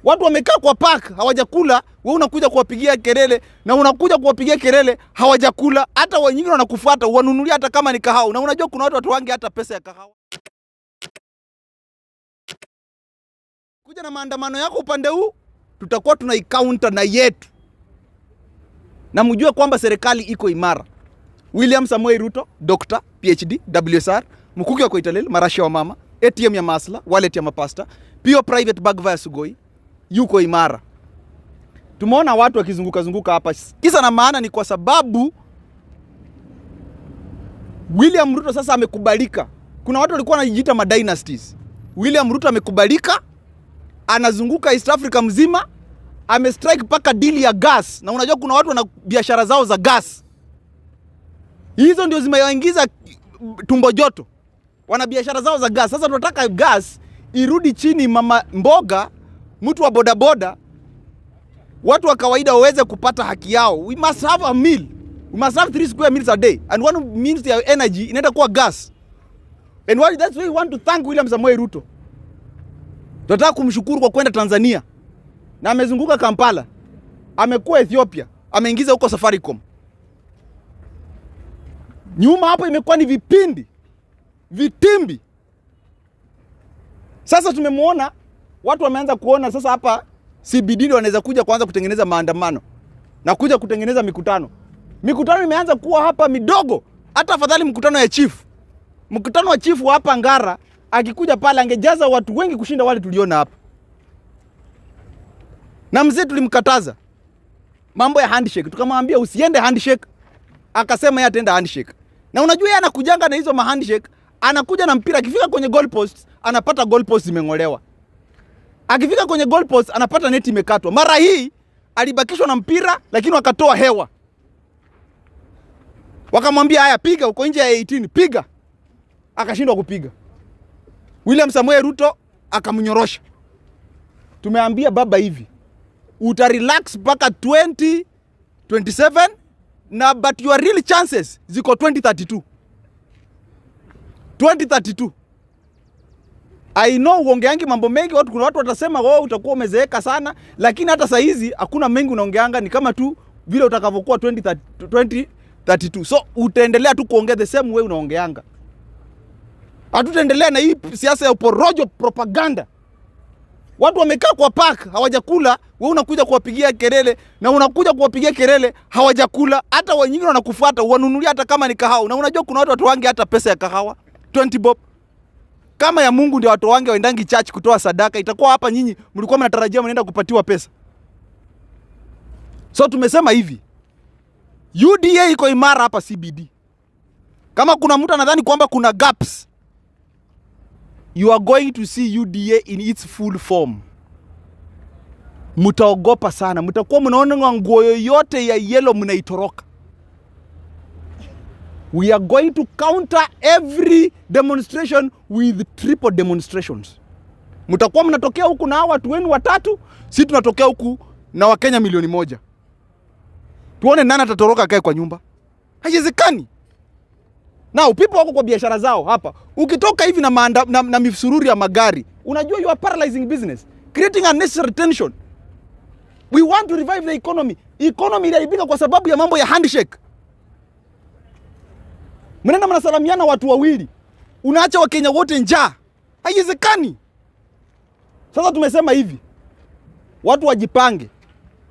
Watu wamekaa kwa park hawajakula, wewe unakuja kuwapigia kelele, na unakuja kuwapigia kelele hawajakula. Hata wengine wanakufuata uwanunulia hata kama ni kahawa. Na unajua kuna watu wangi hata pesa ya kahawa. Kuja na maandamano yako upande huu, tutakuwa tunaicounter na yetu. Na mjue kwamba serikali iko imara. William Samoei Ruto, Dr. PhD, WSR, mkuki wa Koitalel, marashi wa mama, ATM ya Masla, wallet ya mapasta, pio private bag via Sugoi, yuko imara. Tumeona watu wakizunguka hapa. Kisa na maana ni kwa sababu William Ruto sasa amekubalika. Kuna watu walikuwa wanajiita ma dynasties. William Ruto amekubalika, anazunguka East Africa mzima, amestrike paka deal ya gas. Na unajua kuna watu wana biashara zao za gas. Hizo ndio zimewaingiza tumbo joto. Wana biashara zao za gas. Sasa tunataka gas irudi chini, mama mboga, mtu wa bodaboda, watu wa kawaida waweze kupata haki yao. We must have a meal. We must have 3 square meals a day. And one means their energy inaenda kuwa gas. And that's why we want to thank William Samoei Ruto. Tunataka kumshukuru kwa kwenda Tanzania. Na amezunguka Kampala. Amekuwa Ethiopia. Ameingiza huko Safaricom. Nyuma hapo imekuwa ni vitimbi. Sasa tumemuona, watu wameanza kuona sasa hapa CBD ndio wanaweza kuja kuanza kutengeneza maandamano na kuja kutengeneza mikutano. Mikutano imeanza kuwa hapa midogo. Hata afadhali mkutano ya chief. Mkutano wa chief hapa Ngara akikuja pale angejaza watu wengi kushinda wale tuliona hapa. Na mzee tulimkataza mambo ya handshake. Tukamwambia usiende handshake. Akasema yeye ataenda handshake. Na unajua yeye anakujanga na hizo ma handshake, anakuja na mpira, akifika kwenye goalpost anapata goalpost imeng'olewa. Akifika kwenye goalpost anapata neti imekatwa. Mara hii alibakishwa na mpira lakini wakatoa hewa. Wakamwambia haya piga, uko nje ya 18 piga. Akashindwa kupiga. William Samoei Ruto akamnyorosha. Tumeambia baba hivi, utarelax mpaka 2027 na but your real chances ziko 2032. 2032. I know uongeangi mambo mengi, kuna watu watasema wewe utakuwa umezeeka sana, lakini hata saa hizi hakuna mengi unaongeanga, ni kama tu vile utakavyokuwa 2032. So utaendelea tu kuongea the same way unaongeanga. Hatutaendelea na hii siasa ya uporojo propaganda. Watu wamekaa kwa park hawajakula, wewe unakuja kuwapigia kelele, na unakuja kuwapigia kelele hawajakula. Hata wengine wanakufuata uwanunulia hata kama ni kahawa. Na unajua kuna watu wangi hata pesa ya kahawa 20 bob. Kama ya Mungu ndio watu wangi waendangi church kutoa sadaka, itakuwa hapa nyinyi mlikuwa mnatarajia mnaenda kupatiwa pesa. So tumesema hivi, UDA iko imara hapa CBD. Kama kuna mtu anadhani kwamba kuna gaps, you are going to see UDA in its full form. Mutaogopa sana. Mutakuwa mnaona nguo yoyote ya yellow mnaitoroka. We are going to counter every demonstration with triple demonstrations. Mutakuwa mnatokea huku na watu wenu watatu, sisi tunatokea huku na Wakenya milioni 1. Tuone nani atatoroka kae kwa nyumba. Haiwezekani. Now people wako kwa biashara zao hapa. Ukitoka hivi na misururi ya magari, unajua you are paralyzing business, creating unnecessary tension. We want to revive the economy. Economy inaibika kwa sababu ya mambo ya handshake. Mnaenda mnasalamiana watu wawili, unaacha Wakenya wote njaa. Haiwezekani. Sasa tumesema hivi, watu wajipange.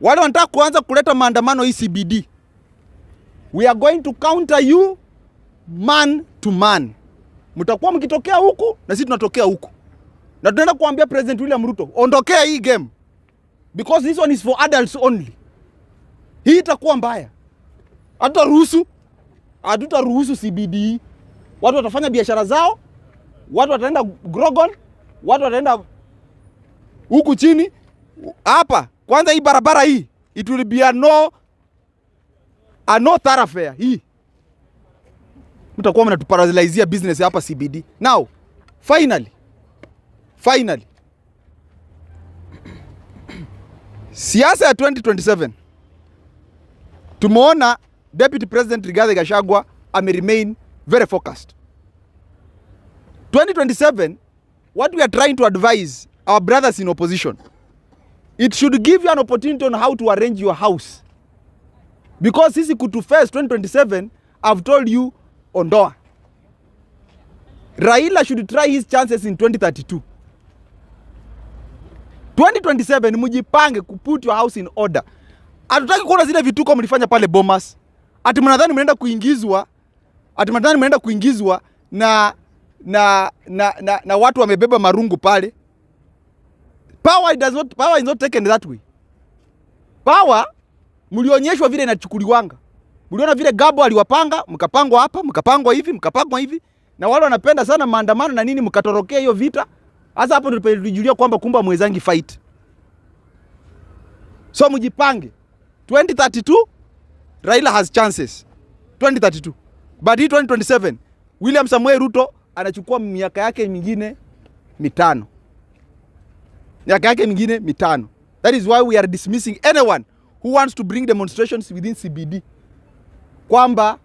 Wale wanataka kuanza kuleta maandamano hii CBD, we are going to counter you man to man. Mtakuwa mkitokea huku na sisi tunatokea huku. Na tunaenda kuambia President William Ruto, ondokea hii game. Because this one is for adults only. Hii itakuwa mbaya. Hatutaruhusu CBD. Watu watafanya biashara zao. Watu wataenda Grogon. Watu wataenda huku chini. Hapa, kwanza hii barabara hii, it will be a no thoroughfare hii. Mtakuwa mnatuparalyzia business hapa CBD. Now, finally. Siasa ya 2027. Tumeona Deputy President Rigathi Gachagua remain very focused. 2027, what we are trying to advise our brothers in opposition, It should give you an opportunity on how to arrange your house. Because sisi kutu face 2027, I've told you, ondoa. Raila should try his chances in 2032. 2027 mujipange put your house in order. Hatutaki kuona zile vituko mlifanya pale Bomas. Ati mnadhani mnaenda kuingizwa na watu wamebeba marungu pale. Power is not taken that way. Power mlionyeshwa vile inachukuliwanga. Mliona vile Gabo aliwapanga, mkapangwa hapa, mkapangwa hivi. Na wale wanapenda sana maandamano na nini, mkatorokea hiyo vita. Hasa hapo ndio tulijulia kwamba kumba mwezangi fight. So mjipange. 2032 Raila has chances. 2032. But hii 2027 William Samuel Ruto anachukua miaka yake mingine mitano. That is why we are dismissing anyone who wants to bring demonstrations within CBD. Kwamba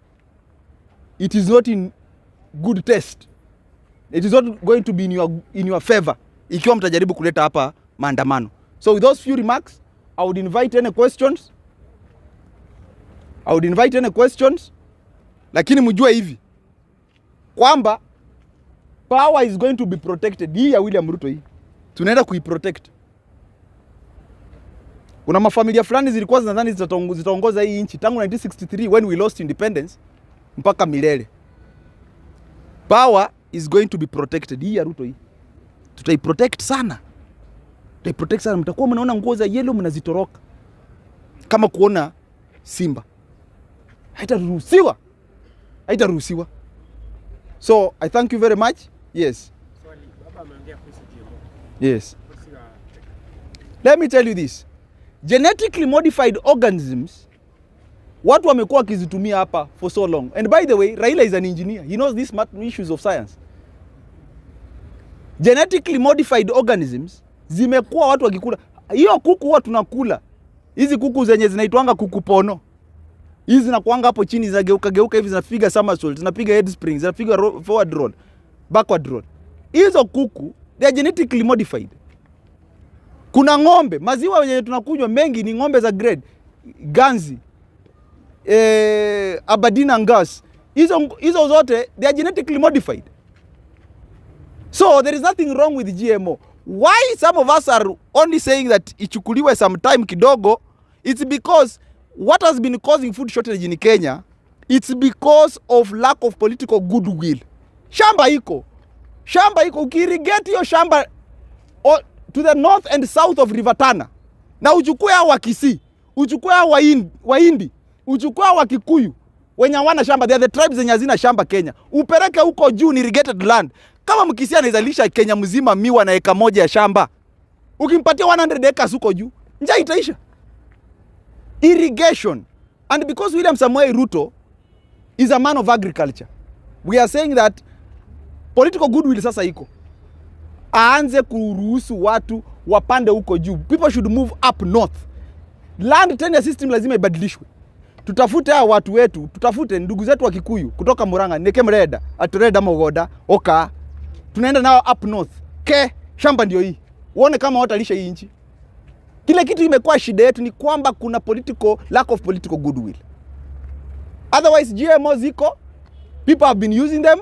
it is not in good taste. It is not going to be in your favor ikiwa mtajaribu kuleta hapa maandamano. So with those few remarks, I would invite any questions. Lakini mjue hivi kwamba power is going to be protected. Hii ya William Ruto hii tunaenda kuiprotect. Kuna mafamilia fulani zilikuwa zinadhani zitaongoza hii nchi tangu 1963 when we lost independence mpaka milele. Power is going to be protected. Hii ya Ruto hii tutaiprotect sana. Mtakuwa mnaona nguo za yellow mnazitoroka kama kuona simba. Haitaruhusiwa. So I thank you very much. Yes. Yes. Let me tell you this. Genetically modified organisms, watu wamekuwa wakizitumia hapa for so long. And by the way, Raila is an engineer. He knows these issues of science. Genetically modified organisms zimekuwa watu wakikula. Hiyo kuku huwa tunakula. Hizi kuku zenye zinaitwanga kuku pono. Hizi zinakuanga hapo chini zinageuka hivi, zinapiga somersault, zinapiga head springs, zinapiga forward roll, backward roll. Hizo kuku they are genetically modified. Kuna ng'ombe, maziwa yenye tunakunywa mengi ni ng'ombe za grade Ganzi, Aberdeen Angus. Hizo zote they are genetically modified. So there is nothing wrong with GMO. Why some of us are only saying that ichukuliwe some time kidogo? It's because what has been causing food shortage in Kenya, it's because of lack of political goodwill. Shamba iko. Ukirigate hiyo shamba to the north and south of River Tana, na uchukue hao wa Kisii, uchukue hao wa Hindi, uchukue hao wa Kikuyu wenye hawana shamba, they are the tribes zenye hazina shamba Kenya, upeleke huko juu ni irrigated land. Kama Mkisia anazalisha Kenya mzima miwa na eka moja ya shamba, ukimpatia 100 acres huko juu, njaa itaisha. Irrigation. And because William Samuel Ruto is a man of agriculture, we are saying that political goodwill sasa iko. Aanze kuruhusu watu wapande huko juu. People should move up north. Land tenure system lazima ibadilishwe. Tutafute hao watu wetu, tutafute ndugu zetu wa Kikuyu kutoka Murang'a, Nekemreda, Atureda, Mogoda, Oka. Tunaenda nao up north. Shamba ndio hii. Uone kama watalisha hii nchi. Kile kitu imekuwa shida yetu ni kwamba kuna lack of political goodwill. Otherwise GMO ziko, people have been using them,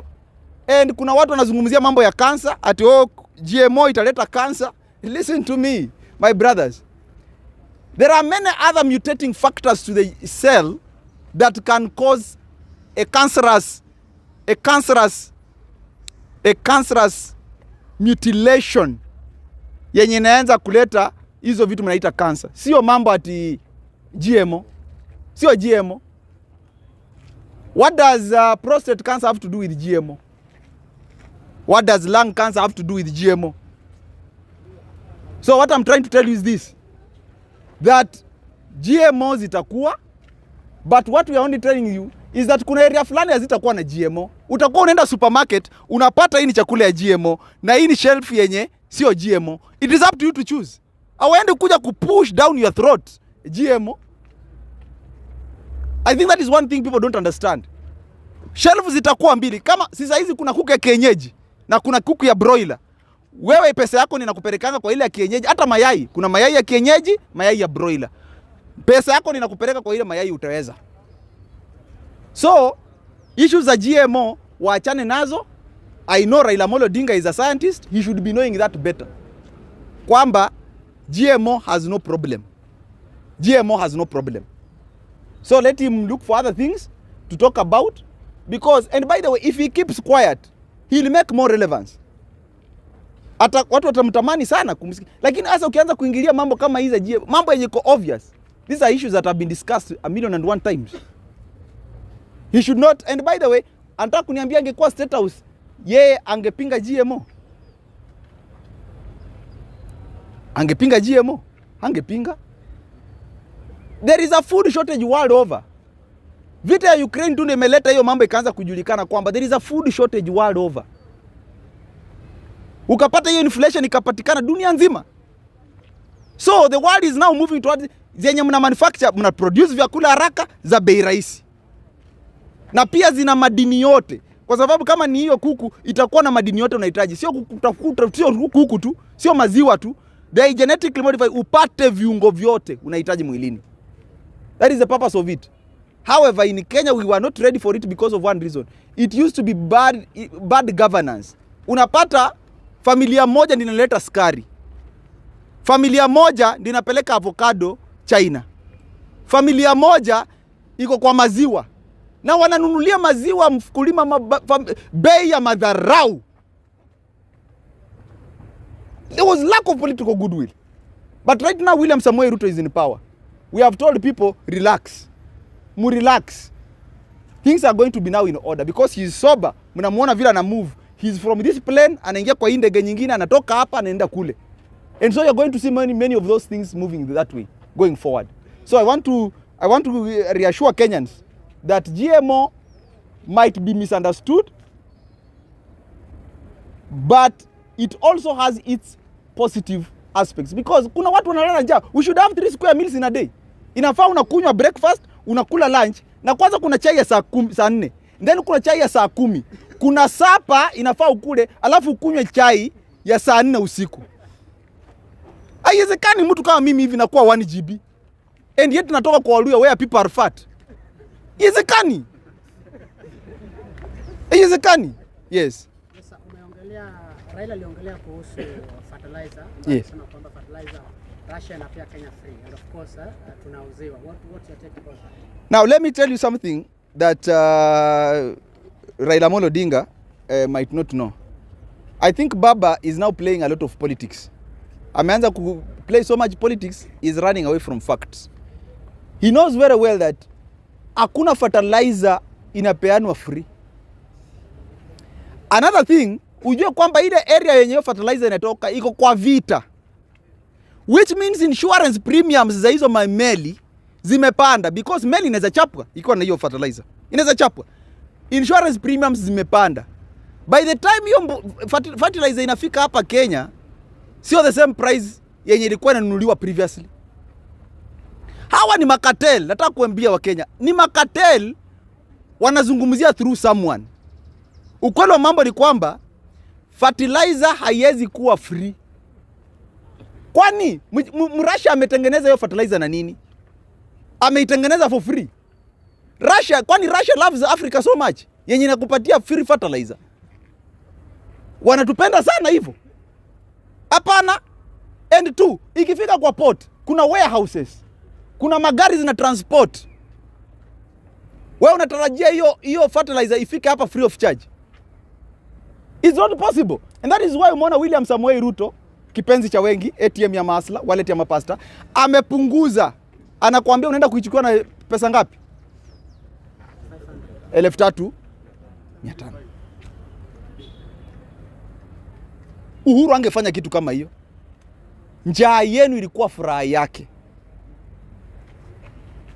and kuna watu wanazungumzia mambo ya cancer, ati GMO italeta cancer. Listen to me, my brothers. There are many other mutating factors to the cell that can cause a cancerous mutilation yenye inaanza kuleta hizo vitu mnaita cancer. Sio mambo ati GMO. Sio GMO. What does prostate cancer have to do with GMO? What does lung cancer have to do with GMO? So what I'm trying to tell you is this, that GMOs itakuwa, but what we are only telling you is that kuna area fulani hazitakuwa na GMO. Utakuwa unaenda supermarket, unapata hii ni chakula ya GMO, na hii ni shelf yenye sio GMO. It is up to you to choose. Awende kuja kupush down your throat GMO. I think that is one thing people don't understand. Shelf zitakuwa mbili. Kama sasa hizi kuna kuku ya kienyeji na kuna kuku ya broiler. wewe pesa yako ninakupelekanga kwa ile ya kienyeji. Hata mayai, kuna mayai ya kienyeji, mayai ya broiler. Pesa yako ninakupeleka kwa ile mayai utaweza. So issues za GMO waachane nazo. I know Raila Amolo Odinga is a scientist, he should be knowing that better. Kwamba GMO has no problem. GMO has no problem. So let him look for other things to talk about, because, and by the way, if he keeps quiet, he'll make more relevance. Ata watu watamtamani sana kumsikia. Lakini sasa ukianza kuingilia mambo kama hizi za GMO, mambo yenye iko obvious. These are issues that have been discussed 1,000,001 times. He should not, and by the way, anataka kuniambia angekuwa State House, yeye angepinga GMO. Angepinga GMO? Angepinga. There is a food shortage world over. Vita ya Ukraine tu imeleta hiyo mambo ikaanza kujulikana kwamba there is a food shortage world over. Ukapata hiyo inflation ikapatikana dunia nzima. So the world is now moving towards zenye mna manufacture, mna produce vyakula haraka za bei rahisi. Na pia zina madini yote. Kwa sababu kama ni hiyo kuku itakuwa na madini yote unahitaji. Sio kuku tu, sio maziwa tu. They are genetically modified, upate viungo vyote unahitaji mwilini. That is the purpose of it. However, in Kenya we were not ready for it because of one reason. It used to be bad governance. Unapata familia moja ndio inaleta sukari. Familia moja ndio inapeleka avocado China. Familia moja iko kwa maziwa. Na wananunulia maziwa mkulima bei ya madharau. There was lack of political goodwill. But right now William Samoei Ruto is in power. We have told people, relax. Relax. Things are going to be now in order because he is sober. Mnamuona vile ana move. He's from this plane, anaingia kwa ndege nyingine, anatoka hapa anaenda kule. And so you're going to see many of those things moving that way going forward. So I want to reassure Kenyans that GMO might be misunderstood, but it also has its positive aspects, because kuna watu wanalala njaa. We should have 3 square meals in a day. Inafaa unakunywa breakfast, unakula lunch, na kwanza kuna chai ya saa 4, then kuna chai ya saa 10. Kuna sapa inafaa ukule, alafu ukunywe chai ya saa 4 usiku. Haiwezekani mtu kama mimi hivi nakuwa 1 GB. And yet natoka kwa Waluya where people are fat. Haiwezekani. Haiwezekani. Yes. Sasa umeongelea, Raila aliongelea kuhusu fertilizer. Yes. Anasema kwamba fertilizer Russia na pia Kenya free. And of course, tunauziwa. What's your take about that? Now let me tell you something that Raila Amolo Odinga might not know. I think Baba is now playing a lot of politics. Ameanza ku play so much politics, is running away from facts. He knows very well that hakuna fertilizer inapeanwa free. Another thing, ujue kwamba ile area yenye fertilizer inatoka iko kwa vita. Which means insurance premiums za hizo meli zimepanda, because meli inaweza chapwa iko na hiyo fertilizer. Inaweza chapwa. Insurance premiums zimepanda. By the time hiyo fertilizer inafika hapa Kenya, sio the same price yenye ilikuwa inanunuliwa previously. Hawa ni makatel, nataka kuambia wa Kenya. Ni makatel wanazungumzia through someone. Ukweli wa mambo ni kwamba fertilizer haiwezi kuwa free. Kwani Russia ametengeneza hiyo fertilizer na nini? Ameitengeneza for free. Kwani Russia loves Africa so much yenye inakupatia free fertilizer? Wanatupenda sana hivyo? Hapana. And 2, ikifika kwa port, kuna warehouses. Kuna magari zina transport. Wewe unatarajia hiyo fertilizer ifike hapa free of charge? It's not possible. And that is why umeona William Samoei Ruto, kipenzi cha wengi, ATM ya masla, wallet ya mapasta, amepunguza. Anakuambia unaenda kuichukua na pesa ngapi? 3,500. Uhuru angefanya kitu kama hiyo. Njaa yenu ilikuwa furaha yake.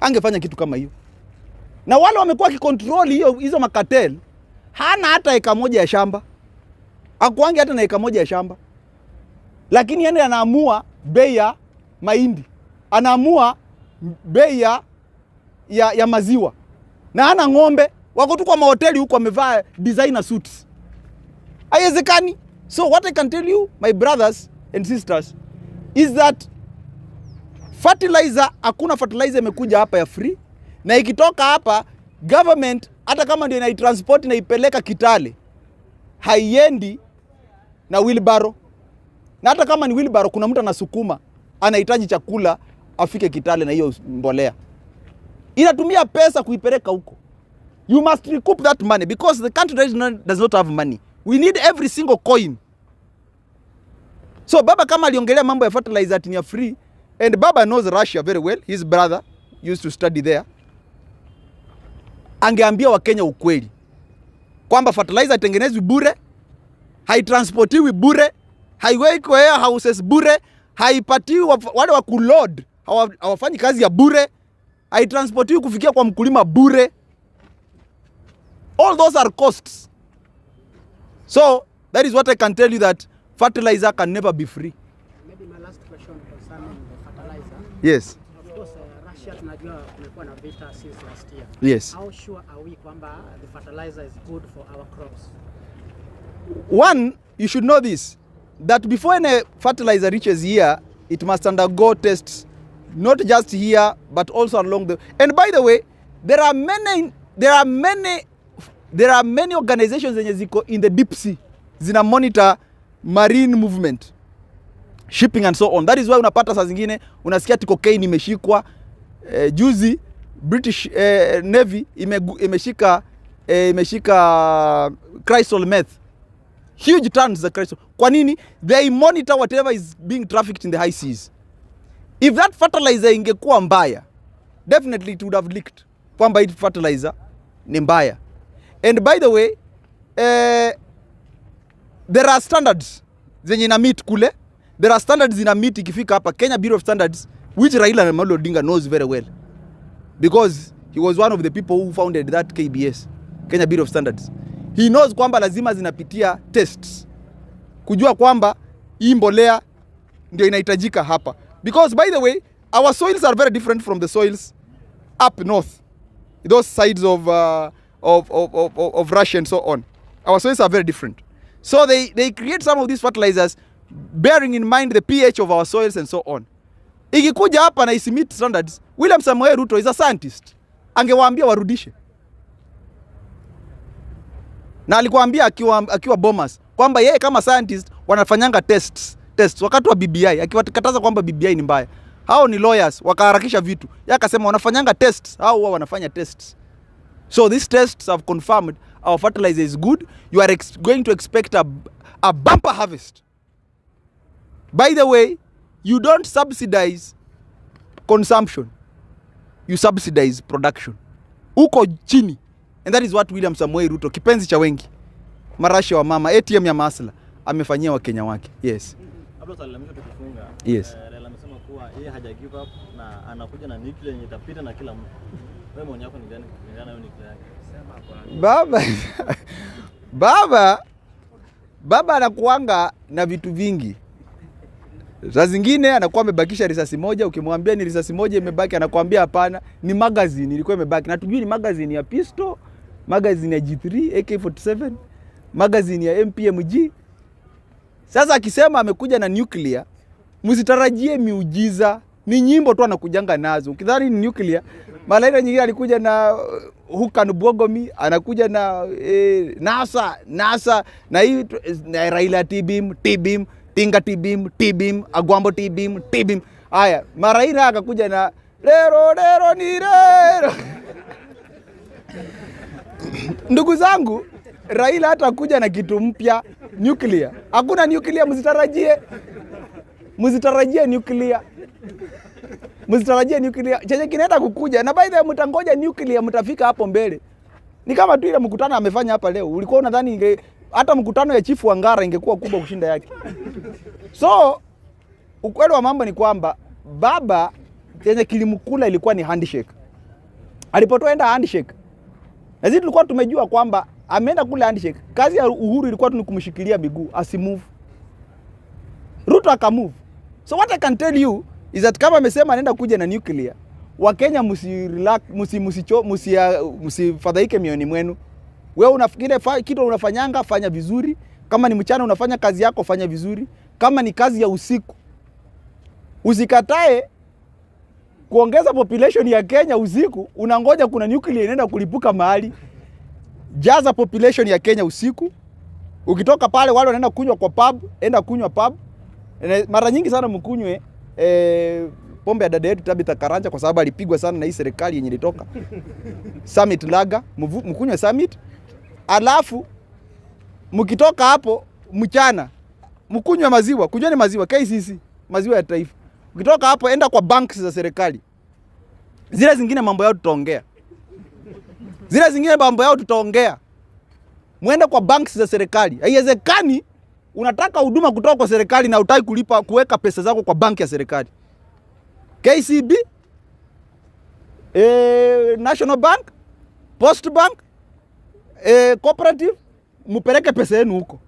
Angefanya kitu kama hiyo. Na wale wamekuwa kikontrol hizo makatel, hana hata eka moja ya shamba. Hakuangi hata na eka moja ya shamba. Lakini yeye anaamua bei ya mahindi. Anaamua bei ya maziwa. Na hana ng'ombe, wako tu kwa mahoteli huko wamevaa designer suits. Haiwezekani. So what I can tell you, my brothers and sisters, is that fertilizer, hakuna fertilizer imekuja hapa ya free. Na ikitoka hapa, government, hata kama ndio inaitransport na ipeleka Kitale, haiendi na wheelbarrow. Na hata kama ni wheelbarrow, kuna mtu anasukuma, anahitaji chakula, afike Kitale na hiyo mbolea. Inatumia pesa kuipeleka huko. You must recoup that money because the country does not have money. We need every single coin. So baba kama aliongelea mambo ya fertilizer ati ni free, and baba knows Russia very well. His brother used to study there. Angeambia Wakenya ukweli kwamba fertilizer itengenezwi bure, haitransportiwi bure, haiwekwi warehouses bure, haipatiwi wale wa kuload, hawafanyi kazi ya bure, haitransportiwi kufikia kwa mkulima bure. All those are costs. So that is what I can tell you, that fertilizer can never be free. Maybe my last question concerning the fertilizer. Yes. Of course, Russia tunajua kumekuwa na vita since last year. Yes. How sure are we kwamba the fertilizer is good for our crops? One, you should know this, that before any fertilizer reaches here, it must undergo tests, not just here, but also along the... And by the way, there are many organizations zenye ziko in the deep sea, zina monitor marine movement, shipping and so on. That is why unapata saa zingine unasikia ati cocaine imeshikwa. Juzi British Navy imeshika crystal meth, huge tons za crystal. Kwa nini? They monitor whatever is being trafficked in the high seas. If that fertilizer ingekuwa mbaya, definitely it would have leaked kwamba hii fertilizer ni mbaya. And by the way, there are standards zenye na meet kule. There are standards in a meet ikifika hapa, Kenya Bureau of Standards, which Raila Amolo Odinga knows very well, because he was one of the people who founded that KBS, Kenya Bureau of Standards. He knows kwamba lazima zinapitia tests kujua kwamba hii mbolea ndio inahitajika hapa. Because by the way, our soils are very different from the soils up north, those sides of Russia and so on. Our soils are very different. So they create some of these fertilizers bearing in mind the pH of our soils and so on. Ikikuja hapa na isimit standards, William Samoei Ruto is a scientist, angewaambia warudishe. Na alikuambia akiwa Bomas kwamba yeye kama scientist wanafanyanga tests wakati wa BBI, akiwatakataza kwamba BBI ni mbaya. Hao ni lawyers, wakaharakisha vitu. Yeye akasema wanafanyanga tests, hao wao wanafanya tests. So these tests have confirmed our fertilizer is good. You are going to expect a bumper harvest. By the way, you don't subsidize consumption, you subsidize production. Uko chini. And that is what William Samoei Ruto, kipenzi cha wengi, marashi wa mama, ATM ya masla, amefanyia Wakenya wake. Yes. Hapo salamu tukifunga. Yes. Raila amesema kuwa yeye haja give up na anakuja na nuclear yenye itapita na kila mtu. Wewe maoni yako ni gani kulingana na nuclear yake? Sema kwa baba anakuanga na vitu vingi. Saa zingine anakuwa amebakisha risasi moja, ukimwambia ni risasi moja imebaki anakuambia hapana, ni magazine ilikuwa imebaki. Na tujui ni magazine ya pistol, magazine ya G3, AK47, magazine ya MPMG. Sasa akisema amekuja na nuclear, msitarajie miujiza. Ni nyimbo tu anakujanga nazo. Ukidhani ni nuclear, malaika nyingine alikuja na Hukan Bwogomi, anakuja na NASA na hii na Raila T-beam, Tinga T-beam, Agwambo T-beam. Haya, Maraina akakuja na rero ni rero. Ndugu zangu, Raila hata kuja na kitu mpya, nuclear. Hakuna nuclear, msitarajie nuclear. Msitarajie nuclear. Chenye kinaenda kukuja, na by the way mtangoja nuclear, mtafika hapo mbele. Ni kama tu ile mkutano amefanya hapa leo. Ulikuwa unadhani hata mkutano ya chifu wa Ngara ingekuwa kubwa kushinda yake. So ukweli wa mambo ni kwamba baba chenye kilimkula ilikuwa ni handshake. Alipotoenda handshake, na sisi tulikuwa tumejua kwamba ameenda kule handshake. Kazi ya Uhuru ilikuwa tu ni kumshikilia miguu asimove. Ruto akamove. So what I can tell you is that kama amesema anaenda kuja na nuclear, Wakenya msifadhaike mioni mwenu. Wewe unafikiri kitu unafanyanga, fanya vizuri, Kama ni mchana unafanya kazi yako, fanya vizuri. Kama ni kazi ya usiku, usikatae kuongeza population ya Kenya usiku, unangoja kuna nuclear inaenda kulipuka mahali. Jaza population ya Kenya usiku. Ukitoka pale wale wanaenda kunywa kwa pub, enda kunywa pub. Mara nyingi sana mkunywe pombe ya dada yetu Tabitha Karanja kwa sababu alipigwa sana na hii serikali yenye ilitoka. Summit Lager, mkunywe Summit. Alafu mkitoka hapo mchana mkunywe maziwa, kunyweni maziwa KCC, maziwa ya taifa. Ukitoka hapo enda kwa banks za serikali. Zile zingine mambo yao tutaongea. Muende kwa banks za serikali. Haiwezekani unataka huduma kutoka kwa serikali na hutaki kuweka pesa zako kwa banki ya serikali. KCB, National Bank, Post Bank, Cooperative, mupeleke pesa yenu huko.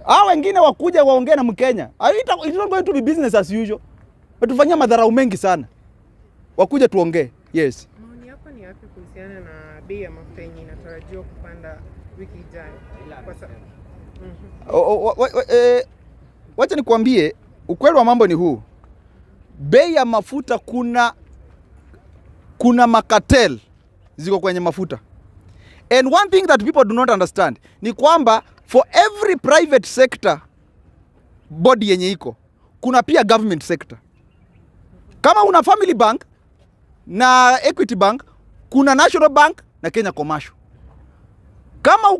Hao wengine wakuja waongee na Mkenya. It's not going to be business as usual. Watufanyia madharau mengi sana. Wakuja tuongee. Yes. Maoni yako ni yapi kuhusiana na bei ya mafuta yenye inatarajiwa kupanda wiki ijayo? Wacha nikwambie ukweli wa mambo ni huu. Bei ya mafuta kuna makatel ziko kwenye mafuta. And one thing that people do not understand ni kwamba for every private sector body yenye iko, kuna pia government sector. Kama una Family Bank na Equity Bank, kuna National Bank na Kenya Commercial. Kama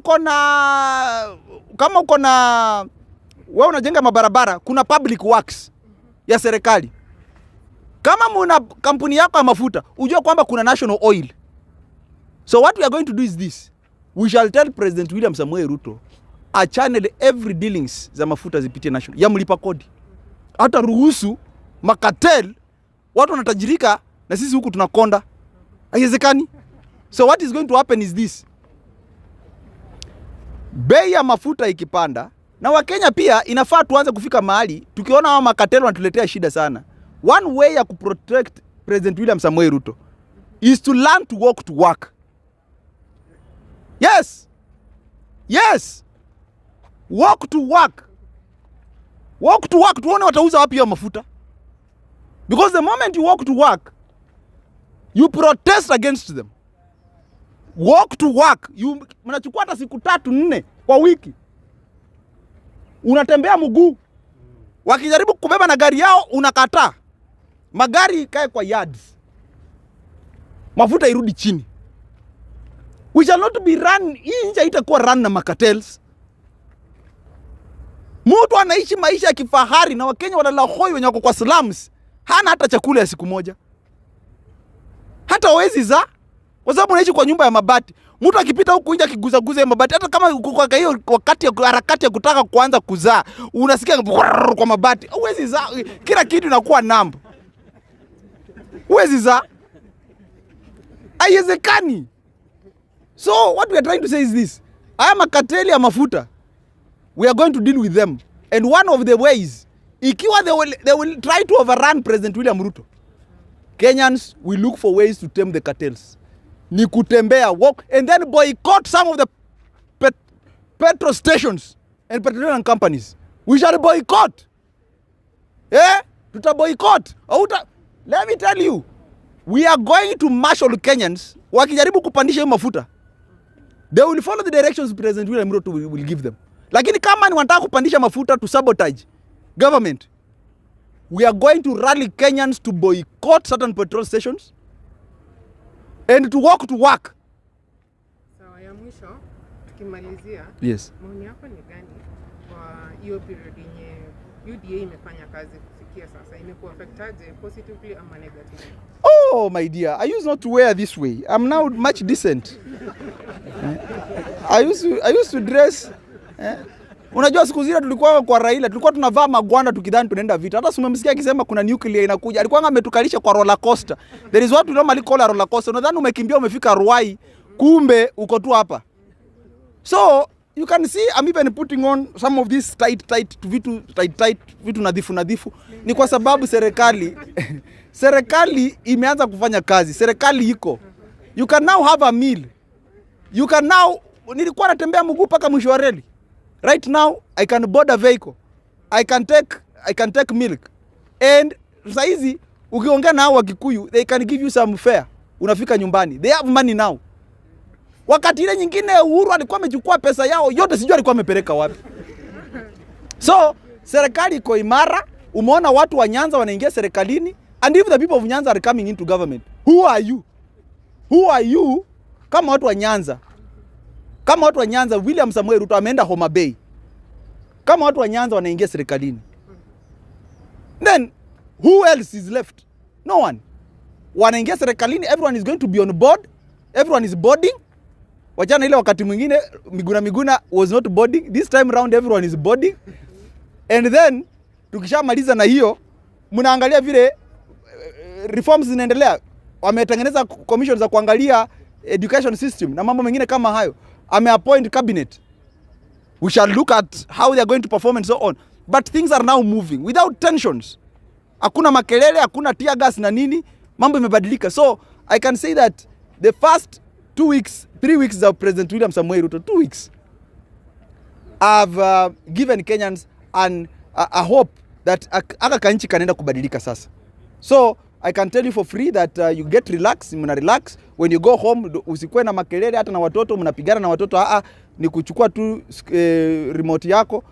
uko na wewe unajenga mabarabara, kuna Public Works ya serikali. Kama muna kampuni yako ya mafuta, ujue kwamba kuna National Oil. So what we are going to do is this. We shall tell President William Samoei Ruto a channel every dealings za mafuta zipitie national. Ya mlipa kodi. Hata ruhusu makatel watu wanatajirika na sisi huku tunakonda. Haiwezekani. So what is going to happen is this. Bei ya mafuta ikipanda na Wakenya pia inafaa tuanze kufika mahali tukiona hao makatel wanatuletea shida sana. One way ya kuprotect President William Samoei Ruto is to learn to walk to work. Yes. Walk to work. Tuone watauza wapi hiyo mafuta. Because the moment you walk to work, you protest against them. Walk to work. Mnachukua hata siku 3-4 kwa wiki. Unatembea mguu. Wakijaribu kubeba na gari yao unakataa. Magari ikae kwa yards. Mafuta irudi chini. We shall not be run. Hii nje itakuwa run na makatels. Mtu anaishi maisha ya kifahari na Wakenya wanalala hoi wenye wako kwa slums. Hana hata chakula ya siku moja. Hata wezi za kwa sababu unaishi kwa nyumba ya mabati. Mtu akipita huku nje akiguza ya mabati, hata kama uko kwa hiyo wakati ya harakati ya kutaka kuanza kuzaa, unasikia kwa mabati. Wezi za kila kitu inakuwa nambo. Wezi za haiwezekani. So what we are trying to say is this. I am a cartel ya mafuta. We are going to deal with them. And one of the ways, ikiwa they will try to overrun President William Ruto, Kenyans will look for ways to tame the cartels. Ni kutembea, walk, and then boycott some of the petrol stations and petroleum companies. We shall boycott. Tuta boycott. Let me tell you, we are going to marshal Kenyans. Wakijaribu kupandisha hiyo mafuta, they will follow the directions President William Ruto will give them. Lakini kama ni wanataka kupandisha mafuta to sabotage government, we are going to rally Kenyans to boycott certain petrol stations and to walk to work. Sawa, ya mwisho tukimalizia. Yes. Maoni yako ni gani kwa hiyo period yenye UDA imefanya kazi kufikia sasa? Imekuwa affectaje positively ama negatively? Oh my dear, I used not to wear this way. I'm now much decent. I used to dress. Unajua siku zile tulikuwa kwa Raila, tulikuwa tunavaa magwanda tukidhani tunaenda vita. Hata simemsikia akisema kuna nuclear inakuja. Alikuwa ametukalisha kwa roller coaster. There is what we normally call a roller coaster. Unadhani umekimbia umefika Ruai, kumbe uko tu hapa. So you can see I'm even putting on some of these tight vitu nadhifu. Ni kwa sababu serikali imeanza kufanya kazi. Serikali iko. You can now have a meal. You can now, nilikuwa natembea mguu paka mwisho wa reli. Right now I can board a vehicle. I can take milk. And saizi ukiongea na hao wa Kikuyu, they can give you some fare. Unafika nyumbani. They have money now. Wakati ile nyingine Uhuru alikuwa amechukua pesa yao yote, sijui alikuwa amepeleka wapi. So, serikali iko imara. Umeona watu wa Nyanza wanaingia serikalini, and if the people of Nyanza are coming into government, who are you? Who are you? Kama watu wa Nyanza. Kama watu wa Nyanza, William Samuel Ruto ameenda Homa Bay. Kama watu wa Nyanza wanaingia serikalini, then who else is left? No one. Wanaingia serikalini, everyone is going to be on board. Everyone is boarding. Wachana ile wakati mwingine Miguna was not boarding. This time round everyone is boarding. And then tukishamaliza na hiyo, mnaangalia vile reforms zinaendelea. Wametengeneza commission za kuangalia education system na mambo mengine kama hayo. Ameappoint cabinet. We shall look at how they are going to perform and so on. But things are now moving without tensions. Hakuna makelele, hakuna tear gas na nini. Mambo imebadilika. So I can say that the first 3 weeks of President William Samuel Ruto, 2 weeks, have given Kenyans a hope that aka kanchi kanaenda kubadilika sasa. So I can tell you for free that you get relaxed, mna relax. When you go home, usikue na makelele hata na watoto, mnapigana na watoto. Ni kuchukua tu remote yako,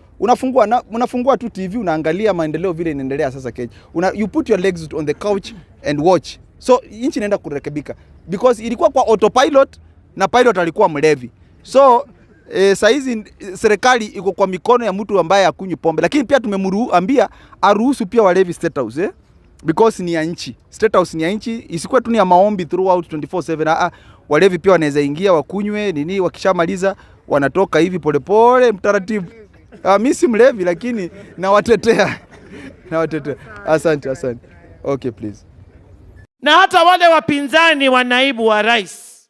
unafungua tu TV, unaangalia maendeleo vile inaendelea sasa Kenya. You put your legs on the couch and watch. So nchi inaenda kurekebika because ilikuwa kwa autopilot na pilot alikuwa mlevi. So saizi serikali iko kwa mikono ya mtu ambaye hakunywi pombe, lakini pia tumemruambia aruhusu pia walevi State House because ni ya nchi. State House ni ya nchi, isikuwe tu ni ya maombi throughout 24/7. Walevi pia wanaweza ingia wakunywe nini, wakishamaliza wanatoka hivi polepole mtaratibu. Mimi si mlevi lakini nawatetea. Asante. Okay, please. Na hata wale wapinzani wa naibu wa rais,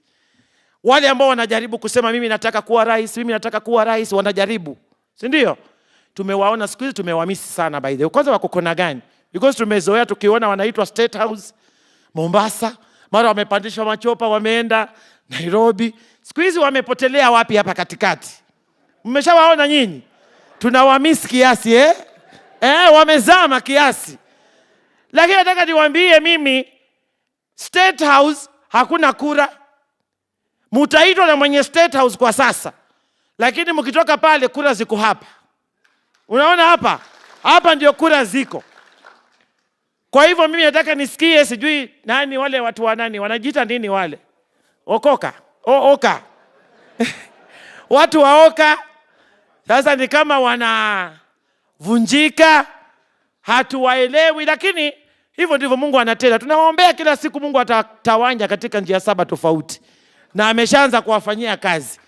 wale ambao wanajaribu kusema mimi nataka kuwa rais, wanajaribu, si ndio? Tumewaona siku hizi, tumewamisi sana by the way. Kwanza wako kona gani? Because tumezoea tukiona wanaitwa State House Mombasa, mara wamepandishwa machopa wameenda Nairobi. Siku hizi wamepotelea wapi hapa katikati? Mmeshawaona nyinyi? Tunawamisi kiasi wamezama kiasi. Lakini nataka niwaambie mimi, State House hakuna kura. Mutaitwa na mwenye State House kwa sasa, lakini mkitoka pale kura ziko hapa. Unaona hapa? Hapa ndio kura ziko. Kwa hivyo mimi nataka nisikie, sijui nani wale watu wa nani wanajiita nini wale? Oka. Watu wa Oka sasa ni kama wanavunjika, hatuwaelewi, lakini hivyo ndivyo Mungu anatenda. Tunawaombea kila siku Mungu atatawanya katika njia 7 tofauti, na ameshaanza kuwafanyia kazi.